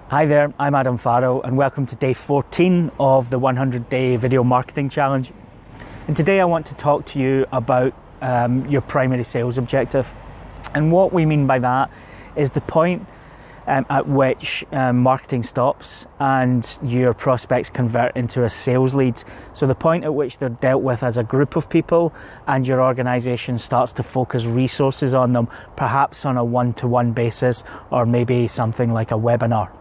Hi there, I'm Adam Farrell and welcome to day 14 of the 100-day video marketing challenge. And today I want to talk to you about your primary sales objective. And what we mean by that is the point at which marketing stops and your prospects convert into a sales lead. So the point at which they're dealt with as a group of people and your organisation starts to focus resources on them, perhaps on a one-to-one basis or maybe something like a webinar.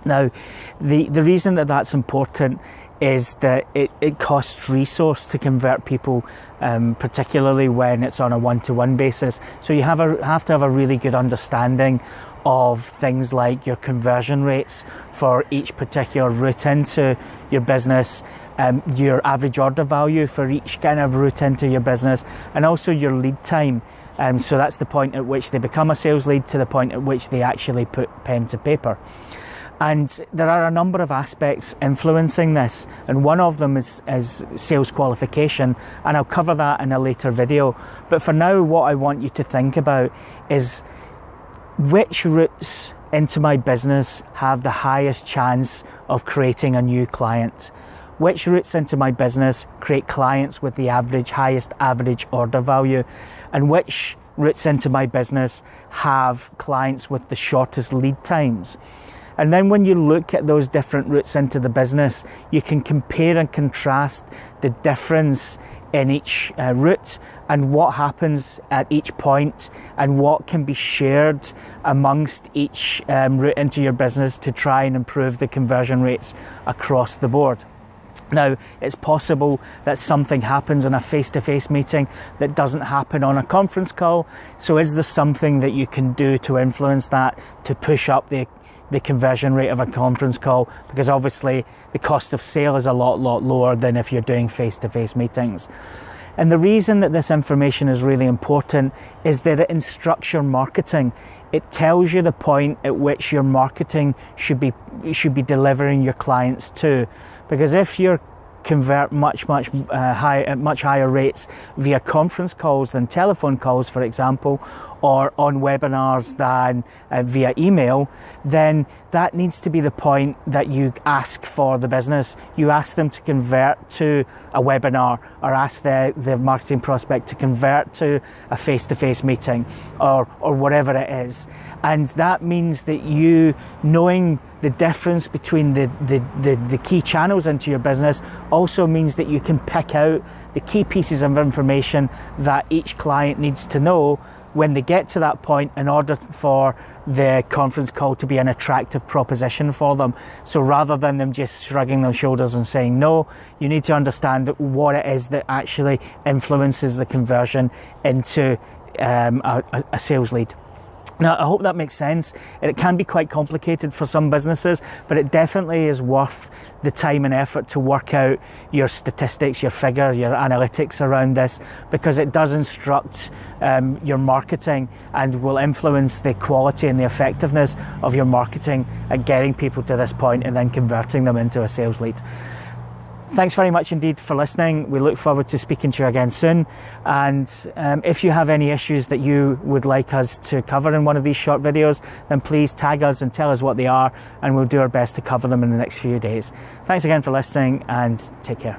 Now, the reason that that's important is that it costs resource to convert people, particularly when it's on a one-to-one basis. So you have to have a really good understanding of things like your conversion rates for each particular route into your business, your average order value for each kind of route into your business, and also your lead time. So that's the point at which they become a sales lead to the point at which they actually put pen to paper. And there are a number of aspects influencing this, and one of them is sales qualification, and I'll cover that in a later video. But for now, what I want you to think about is which routes into my business have the highest chance of creating a new client. Which routes into my business create clients with the highest average order value, and which routes into my business have clients with the shortest lead times. And then when you look at those different routes into the business, you can compare and contrast the difference in each route and what happens at each point and what can be shared amongst each route into your business to try and improve the conversion rates across the board. Now, it's possible that something happens in a face-to-face meeting that doesn't happen on a conference call. So is there something that you can do to influence that, to push up the conversion rate of a conference call? Because obviously the cost of sale is a lot lower than if you're doing face-to-face meetings. And the reason that this information is really important is that it instructs your marketing. It tells you the point at which your marketing should be delivering your clients to. Because if you're convert much higher rates via conference calls than telephone calls, for example, or on webinars than via email, then that needs to be the point that you ask for the business. You ask them to convert to a webinar, or ask the marketing prospect to convert to a face-to-face meeting or whatever it is. And that means that you knowing the difference between the key channels into your business also means that you can pick out the key pieces of information that each client needs to know when they get to that point in order for the conference call to be an attractive proposition for them. So rather than them just shrugging their shoulders and saying no, you need to understand what it is that actually influences the conversion into a sales lead. Now, I hope that makes sense. It can be quite complicated for some businesses, but it definitely is worth the time and effort to work out your statistics, your figure, your analytics around this, because it does instruct your marketing and will influence the quality and the effectiveness of your marketing at getting people to this point and then converting them into a sales lead. Thanks very much indeed for listening. We look forward to speaking to you again soon. And if you have any issues that you would like us to cover in one of these short videos, then please tag us and tell us what they are, and we'll do our best to cover them in the next few days. Thanks again for listening, and take care.